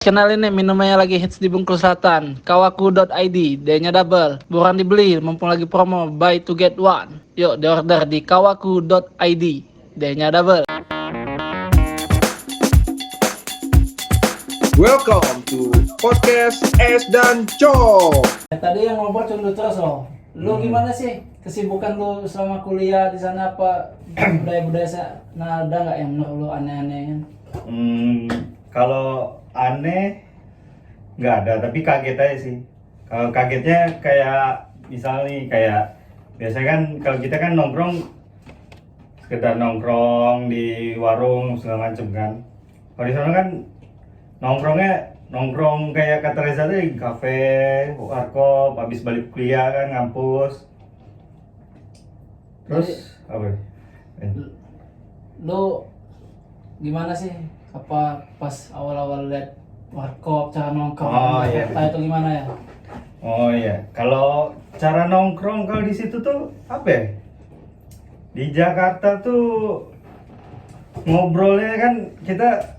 Kenalin nih minumannya lagi hits di Bengkulu Selatan. Kawaku.id, D-nya double. Buruan dibeli, mumpung lagi promo buy to get one. Yuk diorder di kawaku.id, D-nya double. Welcome to podcast S dan Co. Tadi yang ngobrol cuma terus loh. Lu gimana sih kesibukan lu selama kuliah di sana, apa budaya-budaya nah ada nggak yang menurut lu aneh-aneh kan? Kalau aneh nggak ada, tapi kaget aja sih. Kalau kagetnya kayak misalnya nih, kayak biasanya kan kalau kita kan nongkrong sekedar nongkrong di warung segala macem kan. Kalau di sana kan nongkrong kayak kata Reza tadi, kafe, warkop, habis balik kuliah kan ngampus. Terus apa? Lu gimana sih? Apa pas awal-awal lihat warkop, cara nongkrong, Oh, iya. itu gimana ya? Oh iya, kalau cara nongkrong kalau di situ tuh apa ya? Di Jakarta tuh ngobrolnya kan kita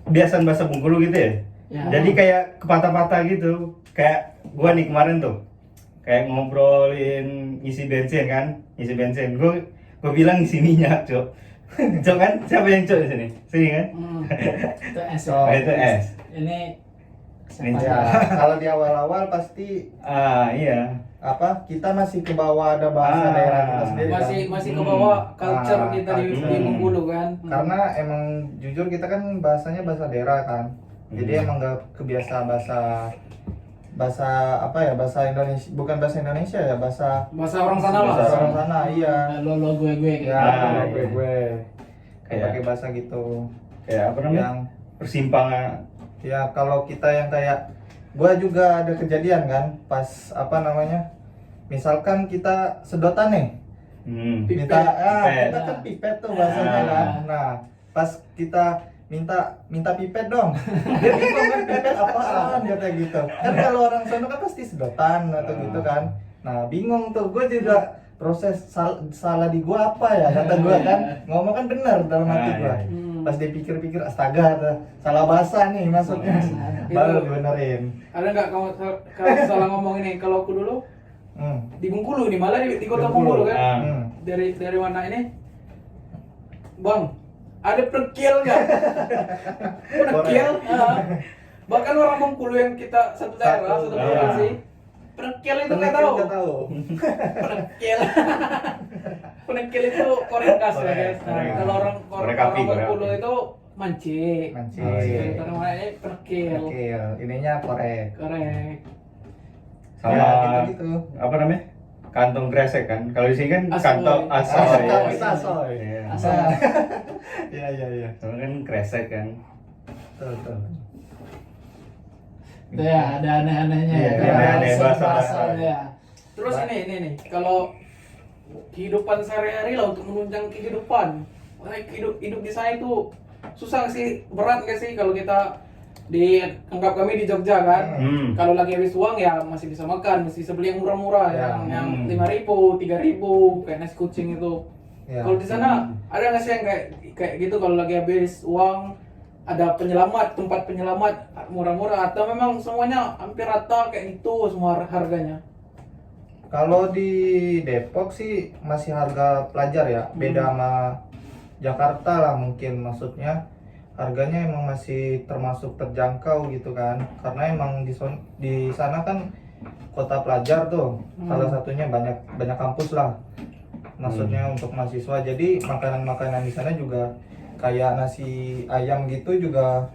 biasaan bahasa Bengkulu gitu ya. Ya. Jadi kayak kepatah-patah gitu. Kayak gua nih kemarin tuh kayak ngobrolin isi bensin kan, isi bensin. Gua bilang isi minyak, Cok. Cok kan? Siapa yang Cok di sini? Sini kan? Itu es. Oh, itu es. Ini Ini siapa Ya, ya? kalau di awal-awal pasti Iya. kita masih ke bawah ada bahasa Ah. daerah kita sendiri kan. Masih ke bawah culture Ah, kita di culture. Bengkulu kan. Karena emang jujur kita kan bahasanya bahasa daerah kan. Jadi emang gak kebiasa bahasa apa ya, bahasa Indonesia, bukan bahasa Indonesia ya, bahasa Bahasa orang sana lah. bahasa orang sana, iya. Lo gue gitu. Ya, Ah, gue Kayak- pakai bahasa gitu. Kayak apa namanya? Yang Persimpangan. ya kalau kita yang kayak gua juga ada kejadian kan pas apa namanya, misalkan kita sedotan nih, Pipet. kita kan pipet tuh bahasanya Ah. kan. Nah pas kita minta pipet dong, dia bingung kan pipet apaan kata gitu kan. Kalau orang sono kan pasti sedotan atau gitu kan. Nah bingung tuh, gue juga proses salah di gua apa ya kata gua kan, ngomong kan benar dalam hati gua. Pas dia pikir-pikir, astaga, salah bahasa nih maksudnya. Baru dibenerin. Ada nggak kalau salah ngomong ini? Kalau aku dulu di Bengkulu nih, malah di kota Bengkulu kan. Ah. Dari mana ini? Bang, ada perkil nggak? Perkil? Bahkan orang Bengkulu yang kita satu daerah, Satu, satu iya. provinsi, perkil itu nggak tahu. Nggak tahu. Penekil. Penekil itu korek khas ya guys. Nah, Korek. kalau orang Korek api, korek Bengkulu api. itu mancing. Mancing. Oh, iya. Itu namanya penekil. Oke, ininya korek. Korek. Sama Ya, gitu-gitu. apa namanya? Kantong kresek kan. Kalau di sini kan Asoy. kantong asoy. Asoy, kita asoy. Iya. Asal. Iya, iya, iya. Sama kan kresek kan. Betul. Itu ya ada aneh-anehnya. Iya, ya. aneh-aneh bahasa. ya. Terus ini nih, kalau kehidupan sehari-hari lah untuk menunjang kehidupan. Wah, hidup di sana itu susah sih, berat nggak sih kalau kita dianggap kami di Jogja kan. Kalau lagi habis uang ya masih bisa makan, masih bisa beli yang murah-murah Ya. yang 5.000, 3.000 kayak nasi kucing itu. Ya. Kalau di sana ada nggak sih yang kayak gitu kalau lagi habis uang ada tempat penyelamat murah-murah, atau memang semuanya hampir rata kayak gitu semua harganya? Kalau di Depok sih masih harga pelajar ya, beda sama Jakarta lah mungkin, maksudnya harganya emang masih termasuk terjangkau gitu kan, karena emang di sana kan kota pelajar tuh, salah satunya banyak kampus lah, maksudnya untuk mahasiswa. Jadi makanan-makanan di sana juga kayak nasi ayam gitu juga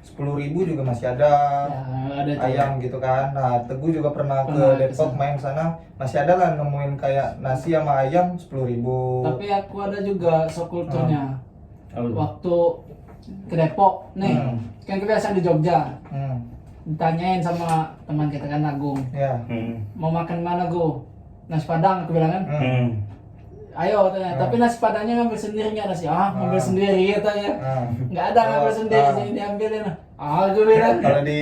10.000 juga masih ada. Ya, ada tuh. Ayam gitu kan. Nah, Teguh juga pernah ke Pernah Depok kesana. main sana, masih ada lah nemuin kayak nasi sama ayam 10.000. Tapi aku ada juga subkulturnya. Apa tuh? Waktu ke Depok nih, kan kebiasaan di Jogja. Ditanyain sama teman kita kan Agung, Ya. mau makan mana Gu? Nasi Padang, aku bilang kan. Ayo katanya, tapi nasi Padangnya ngambil sendiri nggak nasi? Ngambil sendiri katanya. Nggak ada ngambil sendiri, sini diambilin. Gue bilang. Kalau di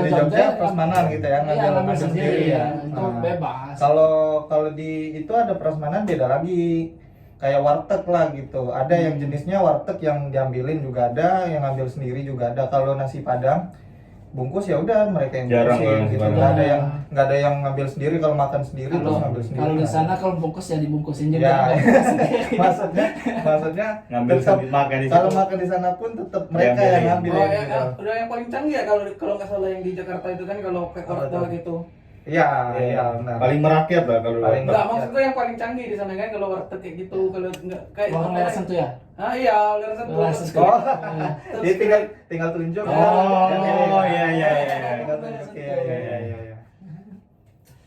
Jogja prasmanan gitu ya, Iya, ngambil sendiri ya. Itu Nah, bebas. Kalau di itu ada prasmanan beda lagi. Kayak warteg lah gitu. Ada yang jenisnya warteg yang diambilin juga ada, yang ngambil sendiri juga ada. Kalau nasi Padang bungkus ya udah mereka yang Jarang bungkusin banget gitu. sih, Nggak ada yang ngambil sendiri kalau makan sendiri terus Kalau ngambil sendiri. kalau di nggak sana ada. kalau bungkus ya dibungkusin juga. Ya. nggak bungkus sendiri. maksudnya Ngambil tetap sambil makan di kalau situ. makan di sana pun tetap mereka Diambilin. yang ngambil Oh ya, ya, gitu. udah yang paling canggih ya kalau nggak salah yang di Jakarta itu kan kalau kayak Apa Orta tuh? gitu. Iya, iya benar. Paling merakyat lah kalau Paling Enggak, Iya. maksud gue yang paling canggih di sana kan kalau warteg kayak gitu, kalau enggak kayak Warung layar sentuh ya. Ah iya, layar sentuh. Layar Terus sentuh. Oh, Iya. dia tinggal tunjuk. Oh, Ya, iya, iya, iya. Tinggal tunjuk. Iya, iya, iya, iya.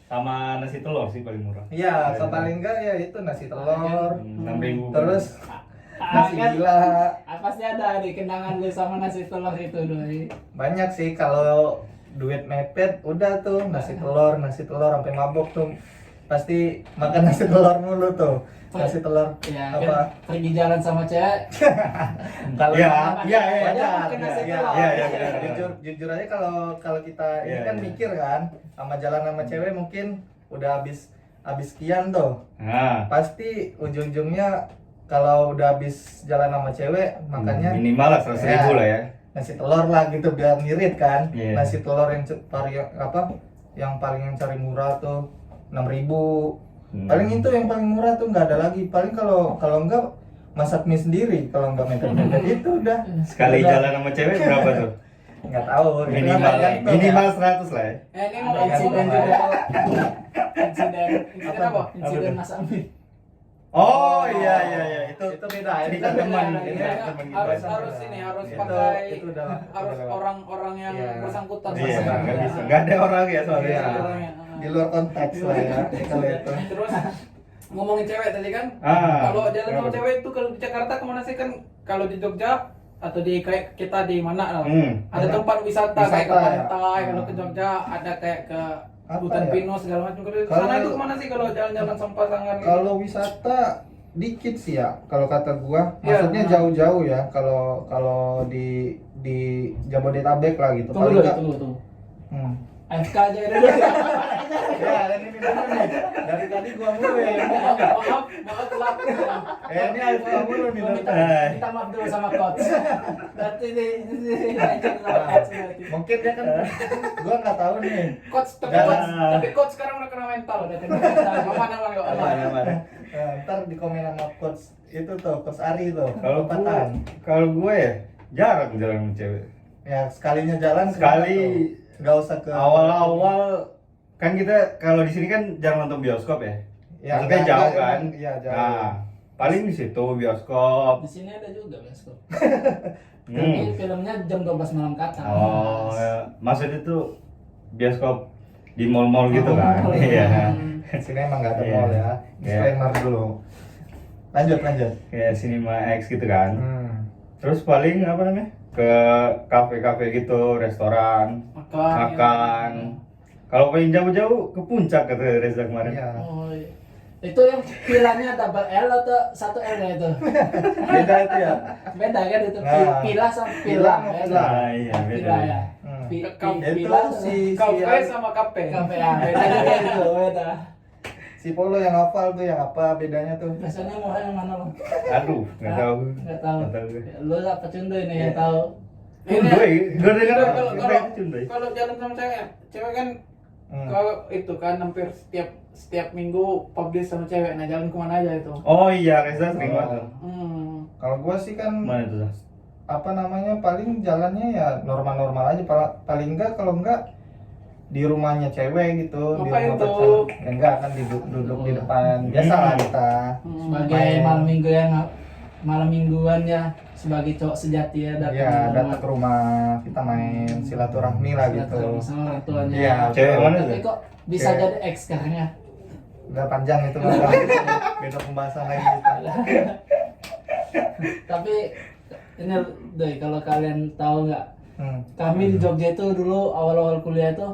sama nasi telur sih paling murah. Iya, so paling enggak ya itu nasi telur. 6.000. Terus Ah, nasi kan? gila. Pasti ada nih kenangan lu sama nasi telur itu doi. Banyak sih kalau duit mepet udah tuh nasi telur sampai mabok tuh. Pasti makan nasi telur mulu tuh. Nasi telur Ya apa? kan pergi jalan sama cewek. Kalau Iya, iya, iya. Banyak makan nasi Iya, telur. iya, iya, benar. jujur aja kalau kita ini Iya, kan iya. mikir kan sama jalan sama cewek mungkin udah habis sekian tuh. Nah, Pasti ujung-ujungnya kalau udah habis jalan sama cewek makannya minimal lah 100.000 lah ya. nasi telur lah gitu biar ngirit kan. Iya. Nasi telur yang yang paling cari murah tuh 6.000. Paling itu yang paling murah tuh nggak ada lagi. Paling kalau enggak masak mie sendiri kalau enggak mepet-mepet itu udah. Sekali Udah. jalan sama cewek berapa tuh? Nggak tahu. itu Minimal tergantung ya. minimal 100 lah ya. ini Ada ngomong insiden juga. juga. Insiden apa? Insiden masak mie. Oh iya iya iya itu Itu beda. Ini Itu kan beda. teman, Ini ini kan kan teman kita. harus Itu- harus ini harus Itu- pakai itu udah harus lewat. orang-orang yang Iya. bersangkutan Iya, sama nggak saya. bisa. Nggak ada orang ya soalnya. Iya. Orangnya, Di luar konteks lah ya kalau itu. Terus ngomongin cewek tadi kan, Ah, kalau jalan sama kenapa? cewek itu kalau di Jakarta kemana sih kan? Kalau di Jogja atau di kayak kita di mana lah? Ada Mana? tempat wisata, kayak ke Wisata, ya? pantai. Kalau ke Jogja ada kayak ke Apa hutan ya? pinus segala macam. Kalau di Kalau- sana itu kemana sih kalau jalan-jalan sama pasangan? gitu? Kalau wisata dikit sih ya kalau kata gua. Iya, Maksudnya nah. jauh-jauh ya kalau di Jabodetabek lah gitu. Tunggu Paling dulu, nggak- tunggu, tunggu. Hmm. AFK aja dulu. Ya, ini dulu nih. Dari tadi gua mulu ya. maaf telat. Ini AFK mulu nih dari Minta, tadi. minta maaf dulu sama coach. Berarti ini lanjut sama coach berarti. Mungkin dia kan gua nggak tahu nih. Coach tapi Jangan. coach sekarang udah kena mental. Udah kena mental. Aman aman kok. Aman. Ntar di komen sama coach itu tuh, coach Ari tuh. Kalau Patan. gue ya jarang jalan sama cewek. Ya sekalinya jalan Sekali nggak usah ke awal-awal kan kita kalau di sini kan jarang nonton bioskop ya. Ya, Maksudnya nggak- jauh nggak- kan. iya, jauh. Nah, paling di situ bioskop. Di sini ada juga bioskop. Hmm. Tapi filmnya jam 12 malam ke atas. Oh, ya. Maksudnya tuh bioskop di mall-mall gitu Oh, kan. mall. Iya. Sini emang nggak ada Iya. mall ya. Iya. Disclaimer dulu. Lanjut. Kayak Cinema X gitu kan. Hmm. Terus paling apa namanya? Ke kafe-kafe gitu, restoran, makan. Kalau paling jauh-jauh ke puncak kata Reza kemarin. Iya. Oh, iya. Itu yang pilanya double L atau satu L nya itu? Beda itu ya. Beda kan itu Nah. pila sama Pila pila. sama ya. pila. Ah, iya, beda. Pila ya. Hmm. Pila Itu si Kafe sama kafe. kafe ya. Beda juga itu, beda. si Polo yang hafal tuh yang apa bedanya tuh? Biasanya murah yang mana lo? Aduh, nggak tahu. Nggak tahu. Nggak tahu gue. Lu apa cundu ini yang tahu? Cundoy, gue dengar Kalau kita itu cundoy. kalau jalan sama cewek kan Hmm. kalau itu kan hampir setiap minggu publish sama cewek. Nah jalan kemana aja itu? Oh iya, Reza sering banget. tuh. Kalau gua sih kan Mana tuh? Sas? apa namanya paling jalannya ya normal-normal aja paling enggak kalau enggak di rumahnya cewek gitu di Ngapain rumah tuh? pacar. Ya, enggak kan duduk di depan biasa lah kita Sebagai Main. malam mingguan ya, sebagai cowok sejati ya datang ya ke datang ke rumah kita main silaturahmi lah gitu silaturahmi sama orang tuanya. Iya, Cewek mana Tapi tuh? kok bisa Cewek. jadi ex sekarang ya? udah panjang itu udah beda pembahasan lagi gitu. Tapi ini doi, kalau kalian tahu nggak, Hmm. kami di Jogja itu dulu awal-awal kuliah itu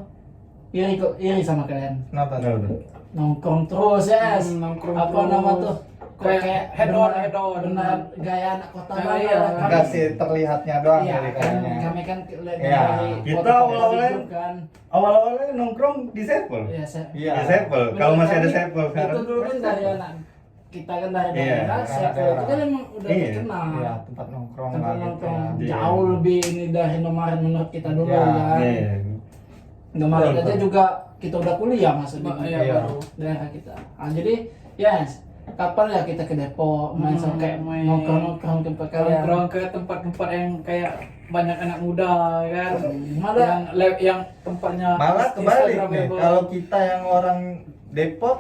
iri sama kalian. Kenapa Tahu tuh? tuh. Nongkrong terus ya. Nongkrong Apa terus. nama tuh? Kayak head on, head on. Benar gaya anak kota Nah, banget. iya. Kami- Enggak sih terlihatnya doang Iya, dari kan kayaknya kami kan lihat Iya. dari Kita foto-foto awal-awalnya- hidup kan. Awal-awalnya nongkrong di Sepul. Iya, Iya. Di Sepul. Kalau masih ada Kami Sepul Itu sekarang. dulu kan dari anak kita kan dari Iya, daerah, Seattle daerah. itu kan emang udah Iya. terkenal. Iya, tempat nongkrong Tempat lah gitu. nongkrong Iya. jauh lebih ini dari Indomaret menurut kita dulu Iya. kan. Iya. Indomaret Betul, aja betul. juga kita udah kuliah masuk di Iya, Iya. baru. daerah kita. Nah, jadi ya kapan ya kita ke Depok main sama kayak main. nongkrong-nongkrong tempat kalian. Nongkrong ke tempat-tempat yang kayak banyak anak muda kan. Malah yang tempatnya Malah kebalik nih, Instagramable. kalau kita yang orang Depok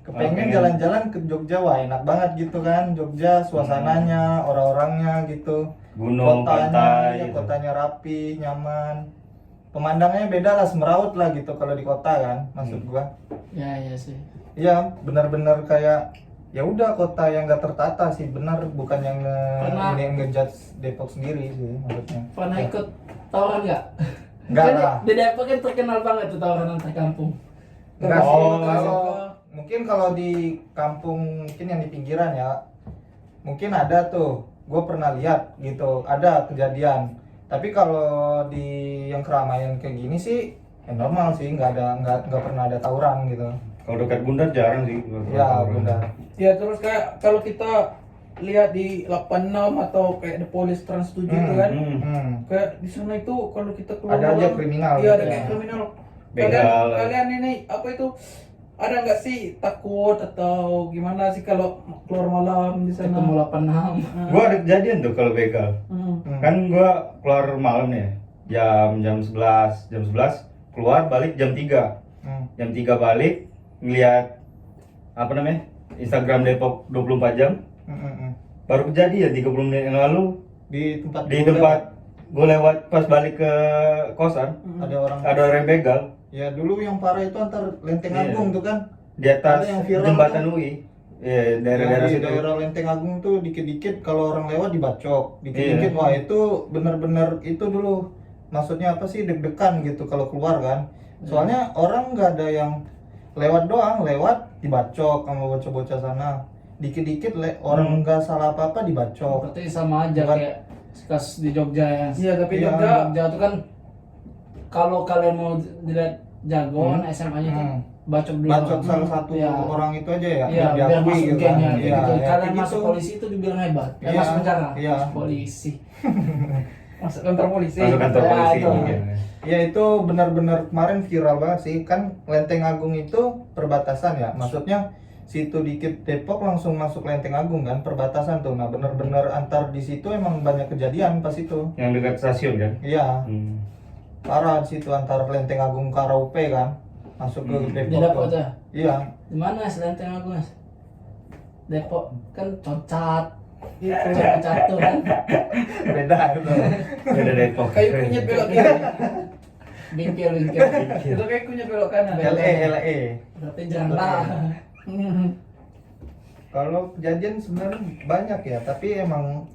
kepengen Pengen. jalan-jalan ke Jogja, wah enak banget gitu kan. Jogja suasananya, orang-orangnya gitu. Gunung, Kotanya, pantai. ya, gitu. kotanya rapi, nyaman. Pemandangannya beda lah, semeraut lah gitu kalau di kota kan, maksud gua. ya iya sih. Iya, benar-benar kayak ya udah kota yang gak tertata sih, benar, bukan yang Pernah- ini yang ngejudge Depok sendiri sih maksudnya. Pernah Ya. ikut tawuran nggak? Nggak Kan lah. Di Depok kan terkenal banget tuh tawuran antar kampung. Enggak sih, Oh. kalau di kampung mungkin yang di pinggiran ya, mungkin ada tuh, gue pernah lihat gitu, ada kejadian. Tapi kalau di yang keramaian kayak gini sih, ya normal sih, nggak pernah ada tawuran gitu. Kalau dekat Gundar jarang sih. Ya benar. Ya terus kayak kalau kita lihat di 86 atau kayak The Police Trans 7 itu kan, kayak di sana itu kalau kita keluar Ada aja malam, kriminal iya ada gitu kayak ya. kriminal. Begal. Kalian ini apa itu, ada nggak sih takut atau gimana sih kalau keluar malam di sana? Ketemu 86. Gua ada kejadian tuh kalau begal. Kan gua keluar malam nih, jam 11 keluar, balik jam 3. Jam 3 balik, ngeliat apa namanya? Instagram Depok 24 jam. Baru kejadian 30 menit yang lalu Di tempat di gua tempat gue lewat pas balik ke kosan, ada orang. ada orang yang begal Ya dulu yang parah itu antar Lenteng Iya. Agung tuh kan. di atas Ada yang viral jembatan tuh. UI. Iya, daerah-daerah Di situ. daerah Lenteng Agung tuh dikit-dikit kalau orang lewat dibacok, dikit-dikit Iya. wah itu bener-bener itu dulu, maksudnya apa sih, deg-degan gitu kalau keluar kan. Soalnya orang nggak ada yang lewat doang, lewat dibacok sama bocah-bocah sana. Dikit-dikit orang nggak salah apa-apa dibacok. Berarti sama aja Bukan- kayak kasus di Jogja ya. Iya tapi Iya. Jogja Jogja itu kan kalau kalian mau dilihat jagoan SMA-nya itu bacok dulu. Bacok salah satu Iya. orang itu aja ya, Iya, biar diakui masuk gitu geng kan. ya. Iya, Gitu. ya, Kalian kayak masuk gitu. polisi itu dibilang hebat. Iya, Masuk penjara. iya. Masuk polisi. masuk kantor polisi. Masuk kantor Ya, polisi itu. mungkin. Ya itu benar-benar kemarin viral banget sih, kan Lenteng Agung itu perbatasan ya, maksudnya situ dikit Depok langsung masuk Lenteng Agung kan, perbatasan tuh. Nah benar-benar antar di situ emang banyak kejadian pas itu. Yang dekat stasiun kan. Iya, Hmm. parah di situ antar Lenteng Agung ke Araupe kan, masuk ke Hmm. Di Depok. Depok tuh. tuh. Iya. Di mana Lenteng Agung, Mas? Depok kan cocat. Iya. Cocat tuh kan. Beda itu. Beda Depok. Kayu kunyit belok kiri. Bingkil. Itu kayak kunyit belok kanan. LE. Berarti jangan lah. Kalau kejadian sebenarnya banyak ya, tapi emang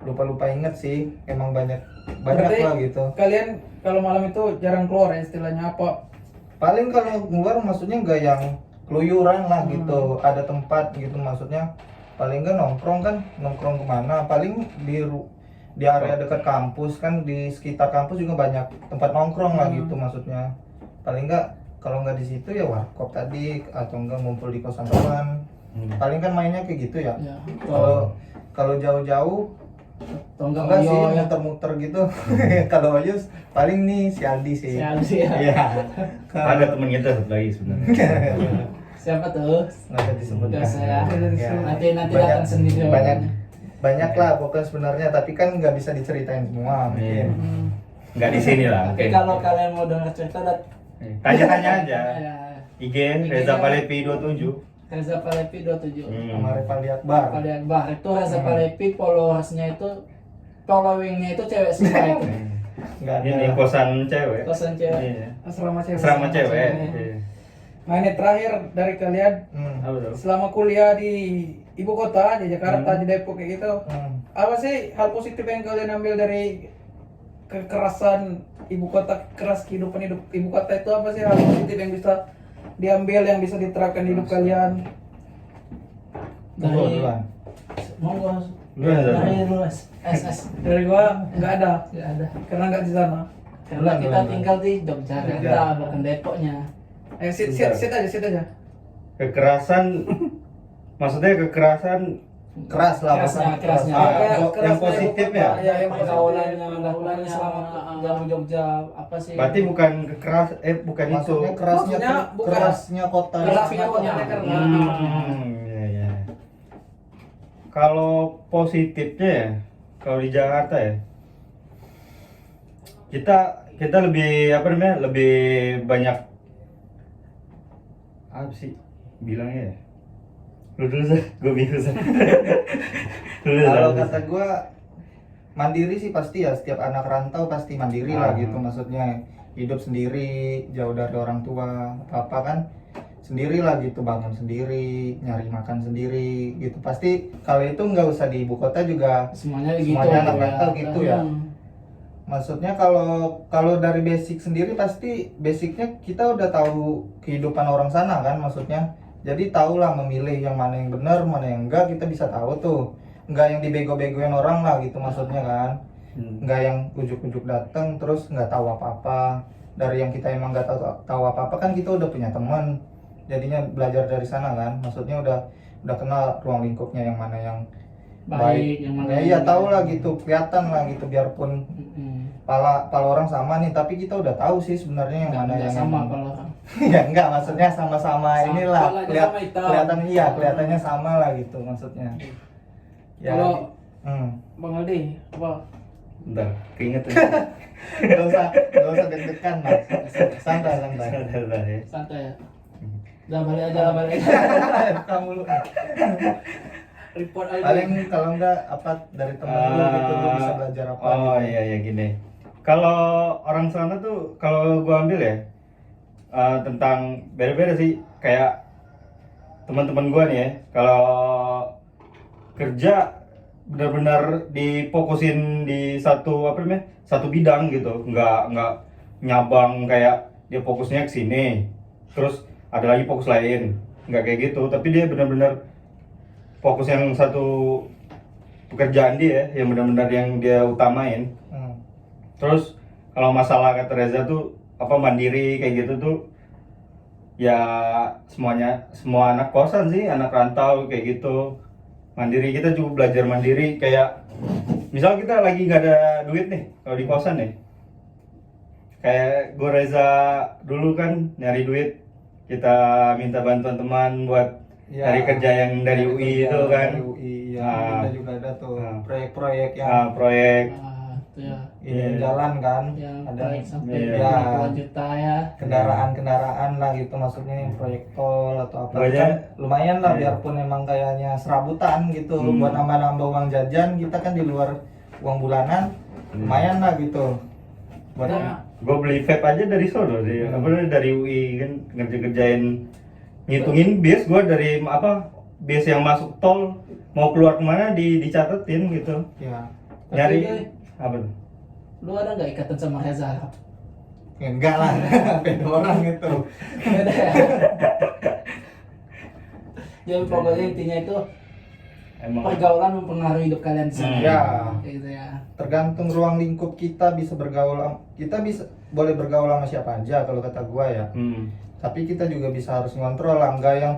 lupa inget sih, emang banyak Berarti lah gitu. Kalian kalau malam itu jarang keluar ya, istilahnya apa? Paling kalau keluar maksudnya nggak yang keluyuran lah gitu, ada tempat gitu maksudnya. Paling nggak nongkrong kemana, paling di area dekat kampus kan, di sekitar kampus juga banyak tempat nongkrong lah gitu maksudnya. Paling nggak kalau nggak di situ ya warkop tadi, atau enggak ngumpul di kosan teman. Paling kan mainnya kayak gitu ya. Ya. Kalau jauh-jauh Atau enggak enggak sih, Oyo ya. muter-muter gitu. Kalau Oyus paling nih si Aldi sih. Si Aldi ya. Iya. Ada temen kita satu lagi sebenarnya. Siapa tuh? Nggak usah disebut. Nggak usah ya. Ya. Nanti datang sendiri. Banyak lah pokoknya sebenarnya, tapi kan nggak bisa diceritain semua mungkin. Nggak di sini lah. Tapi Oke. kalau kalian mau dengar cerita Tanya-tanya aja. ya, IG Reza Palepi 27. Reza Palepi 27. Sama Revaldi Akbar. Palepi Akbar itu Reza Palepi, followersnya itu followingnya itu cewek semua itu. Nggak ada. Ini kosan cewek. Kosan cewek. Iya. Asrama cewek. Asrama cewek. cewek. Iya. Nah ini terakhir dari kalian, Apa tuh? selama kuliah di ibu kota, di Jakarta, di Depok kayak gitu, apa sih hal positif yang kalian ambil dari kekerasan ibu kota, keras kehidupan hidup ibu kota itu? Apa sih hal positif yang bisa diambil, yang bisa diterapkan di hidup kalian? Monggo Dari duluan. monggo Duluan, Zara. dari luas SS Dari gua nggak ada, nggak ada. karena nggak di sana. Karena kita Duluan. tinggal di Jogja, bukan Depoknya. Sit aja. Kekerasan maksudnya kekerasan keras lah, Kerasnya, bukan kerasnya. keras. Ah, yang Kerasnya positif itu, ya? ya, yang pergaulannya pergaulannya selama jauh Jogja apa sih? berarti bukan bukan itu. Maksudnya kerasnya, Maksudnya bukan- kerasnya kota. Kerasnya kotanya. kotanya karena Iya, iya. Kalau positifnya ya, kalau di Jakarta ya, kita lebih apa namanya, lebih banyak apa sih bilangnya ya? Lu dulu sih, gue bingung sih. Kalau kata gue mandiri sih pasti ya, setiap anak rantau pasti mandiri lah gitu, maksudnya hidup sendiri, jauh dari orang tua, apa kan sendiri lah gitu, bangun sendiri, nyari makan sendiri gitu. Pasti kalau itu nggak usah di ibu kota juga, Semuanya gitu. semuanya anak ya. rantau gitu ya. Maksudnya kalau dari basic sendiri pasti basicnya kita udah tahu kehidupan orang sana kan, maksudnya jadi tahulah memilih yang mana yang benar, mana yang enggak, kita bisa tahu tuh, nggak yang dibego-begoin orang lah gitu maksudnya kan, nggak yang ujuk-ujuk datang terus nggak tahu apa-apa. Dari yang kita emang nggak tahu apa-apa kan kita udah punya teman, jadinya belajar dari sana kan, maksudnya udah kenal ruang lingkupnya yang mana yang Baik, yang mana ya, iya tahu lah gitu, kelihatan lah gitu, biarpun pala orang sama nih, tapi kita udah tahu sih sebenarnya yang mana yang sama emang- kalau orang. ya enggak, maksudnya sama-sama Sama, inilah warnanya sama hitam. kelihatan, iya kelihatannya sama lah gitu maksudnya ya. Kalau hmm. Bang Aldi, apa? Bentar, keinget ya. Gak usah deg-degan mas, santai santai. Bentar, ya. Santai ya. Udah balik aja lah, balik aja. Kamu lu Report Aldi. paling kalau enggak apa dari temen lu gitu, lu bisa belajar apa Oh gitu. iya gini. Kalau orang sana tuh, kalau gua ambil ya, tentang beda-beda sih. Kayak teman-teman gua nih ya, kalau kerja benar-benar difokusin di satu apa namanya, satu bidang gitu, nggak nyabang kayak dia fokusnya ke sini, terus ada lagi fokus lain, nggak kayak gitu. Tapi dia benar-benar fokus yang satu pekerjaan dia, yang benar-benar yang dia utamain. Hmm. Terus kalau masalah kata Reza tuh apa mandiri kayak gitu tuh ya, semua anak kosan sih, anak rantau kayak gitu mandiri. Kita juga belajar mandiri, kayak misal kita lagi nggak ada duit nih kalau di kosan nih, kayak gue Reza dulu kan nyari duit, kita minta bantuan teman buat Ya, dari kerja yang dari UI kerja itu kan. dari UI ya, Nah. kita juga ada tuh Nah. proyek-proyek yang Proyek Itu ya. ini Iya. jalan kan, Yang ada proyek sampai Iya. 20 juta ya. kendaraan lah gitu, maksudnya yang proyek tol atau apa Banyak. kan lumayan lah, Iya. biarpun emang kayaknya serabutan gitu Hmm. buat nambah-nambah uang jajan, kita kan di luar uang bulanan lumayan lah gitu buat Nah, gue beli vape aja dari sono sih, apa namanya, dari UI kan, ngerjain ngitungin bias gue dari apa, bias yang masuk tol mau keluar kemana dicatetin gitu, ya. nyari Tapi, apa tuh. Lu ada nggak ikatan sama Reza? Ya, enggak lah beda orang gitu. Beda ya. Jadi pokoknya intinya itu Emang pergaulan mempengaruhi hidup kalian di sana. Ya. Kayak gitu ya. Tergantung ruang lingkup kita bisa bergaul, kita bisa boleh bergaul sama siapa aja kalau kata gua ya, tapi kita juga bisa harus ngontrol lah, nggak yang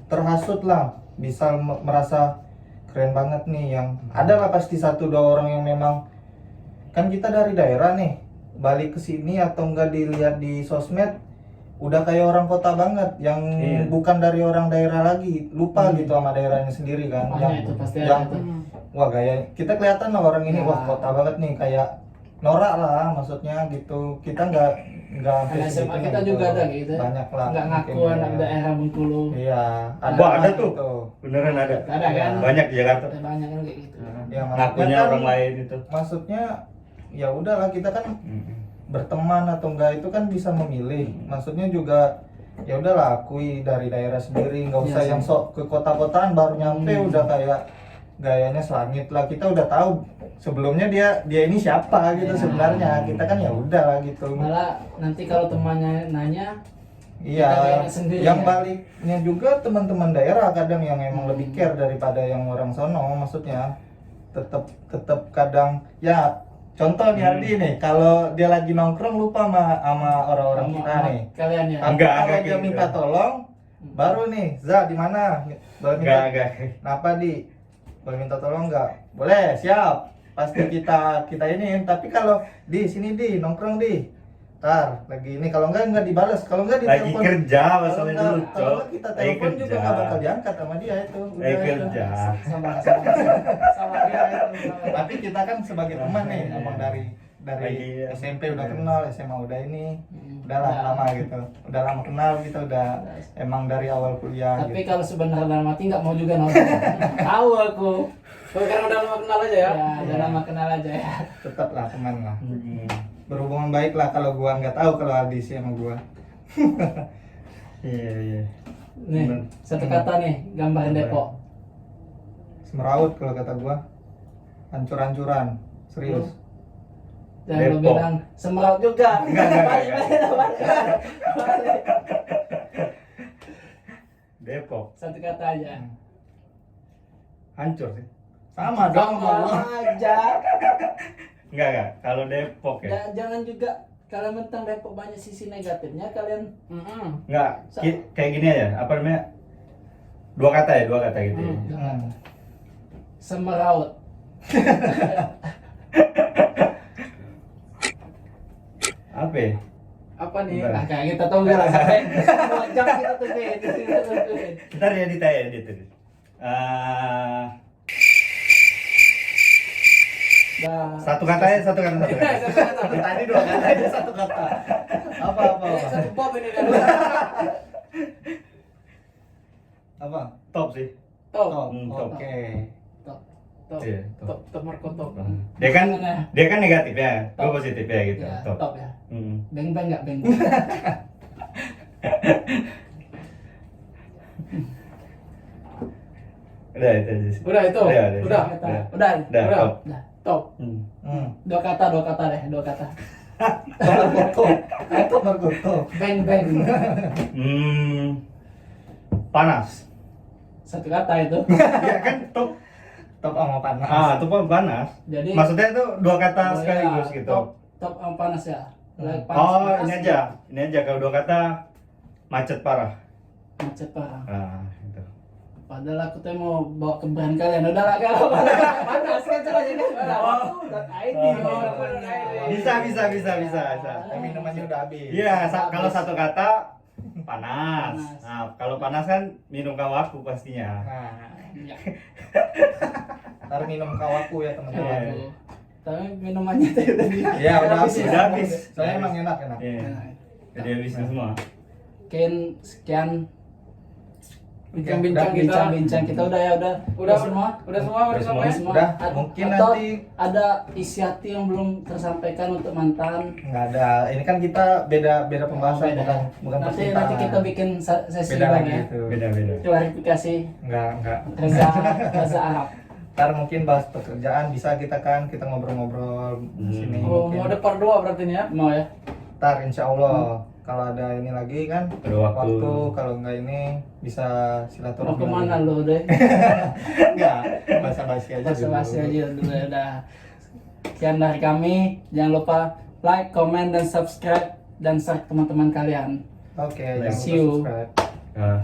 terhasut lah, bisa merasa keren banget nih, yang ada lah pasti satu dua orang yang memang kan kita dari daerah nih, balik ke sini atau enggak dilihat di sosmed udah kayak orang kota banget, yang Iya. bukan dari orang daerah lagi, lupa gitu sama daerahnya sendiri kan, Makanya itu pasti yang ada tuh. wah gaya kita kelihatan lah orang ini, Ya. wah kota banget nih, kayak norak lah maksudnya gitu. Kita nggak Anak SMA kita juga ada gitu ya. banyak lah, Nggak ngaku mungkin, anak ya. daerah Bengkulu. Iya, Wah, ada lah tuh. gitu. beneran ada Ada kan? banyak di Jakarta. Ada banyak kan kayak gitu. Ya, maksudnya Ngakunya kan- orang lain itu. Maksudnya ya udahlah, kita kan berteman atau enggak itu kan bisa memilih. Maksudnya juga ya udahlah, akui dari daerah sendiri, nggak usah Iya sih. yang sok ke kota-kotaan baru nyampe udah kayak gayanya selangit lah. Kita udah tahu sebelumnya dia ini siapa gitu Iya. sebenarnya. Kita kan ya udah lah gitu. Malah nanti kalau temannya nanya, Iya, kita kayaknya sendiri yang ya. baliknya juga teman-teman daerah kadang yang emang lebih care daripada yang orang sono, maksudnya tetap kadang ya. Contoh nih Aldi nih, kalau dia lagi nongkrong lupa sama orang-orang kita nih. kalian ya. Tapi Enggak kalau kayak dia gitu. minta tolong, Baru nih, Za di mana? Boleh minta? Enggak. Kenapa di? Boleh minta tolong nggak? Boleh, siap. Pasti kita ini. Tapi kalau di sini di nongkrong di. Tar lagi ini kalau enggak dibalas. Kalau enggak Lagi ditelepon. kerja Kalau masalahnya enggak- dulu, kalau Cok. enggak kita Lagi telepon juga kerja. nggak bakal diangkat sama dia itu. Lagi Udah, kerja. sama dia itu sama. Tapi kita kan sebagai teman nih, emang dari Lagi, SMP udah kenal, SMA udah ini, udahlah Udah. lama gitu, udah lama kenal kita udah emang dari awal kuliah. Tapi gitu. kalau sebenarnya dalam hati nggak mau juga nonton. Tahu aku. Karena udah lama kenal aja ya. Ya, udah lama kenal aja ya. Tetaplah teman lah, Hmm. berhubungan baik lah. Kalau gua nggak tahu kalau Aldi sih sama gua. Iya. Nih, Bener. satu kata nih, gambarin Depok. Semeraut kalau kata gua, hancur-hancuran, serius. Jangan lu Depok. bilang Semeraut juga. Enggak. Balik. Depok Satu kata aja. hancur sih. Sama dong sama gua. Sama aja. Enggak. Kalau Depok ya. Jangan juga kalau tentang Depok banyak sisi negatifnya kalian. Enggak, kayak gini aja. Apa namanya? Dua kata gitu. Ya. Hmm. Semeraut. Apa ya? Apa nih? Bentar. Nah, kayak kita tunggu lah sampai 2 jam kita tungguin. Ntar ya ditanya gitu. Satu kata ya, satu kata. Tadi dua kata ini satu kata. Apa? Satu bab ini kan. Apa? Top sih. Top. Top. Top. Oke. Top. Iya, top. Top markotop. Dia kan negatif ya, gue Top. positif ya gitu. Ya, Top. top ya. Hmm. Beng nggak beng. Udah itu aja sih. Udah itu. Udah. Udah. Udah. Udah. Top. Udah. Top. Hmm. Dua kata deh, 2 kata. Top markotop. Beng. Panas. Satu kata itu. Iya kan top. Top sama panas. Top panas. Jadi Maksudnya itu dua kata oh sekaligus ya, gitu. Top sama panas ya. Lagi Oh, ini aja kalau dua kata macet parah. Macet parah. Itu. Padahal aku tuh mau bawa ke brand kalian. Udah lah kalau panas kan caranya kan. .id. Bisa. Minumannya udah habis. Iya, kalau satu kata panas. Panas. Nah, kalau panas kan minum kawaku pastinya. Nah, Ya, ntar minum kawaku ya teman-teman. Iya. tapi minumannya tuh udah di. Iya, udah habis. Udah habis. Soalnya emang enak. Iya. Jadi habisin semua. Sekian Bincang-bincang kita. bincang-bincang kita udah ya Udah semua. Udah semua. Udah semua. Semua. Udah, Ad- mungkin atau nanti ada isi hati yang belum tersampaikan untuk mantan. nggak ada. Ini kan kita beda pembahasan, Beda. bukan nanti percintaan. kita bikin sesi beda bang lagi ya. itu. Beda. Klarifikasi Nggak. bahasa Arab. Ntar mungkin bahas pekerjaan bisa kita ngobrol-ngobrol di sini. Oh, mau Mungkin. ada part 2 berarti nih ya. Mau ya? Ntar insya Allah kalau ada ini lagi kan Ada waktu. kalau nggak ini bisa Mau silaturahmi. kemana lagi. lo deh? Enggak, basa-basi aja Basa-basi dulu. aja dulu ya udah. Sekian dari kami. Jangan lupa like, comment, dan subscribe dan share ke teman-teman kalian. Oke, Like. jangan See you. lupa subscribe. Nah.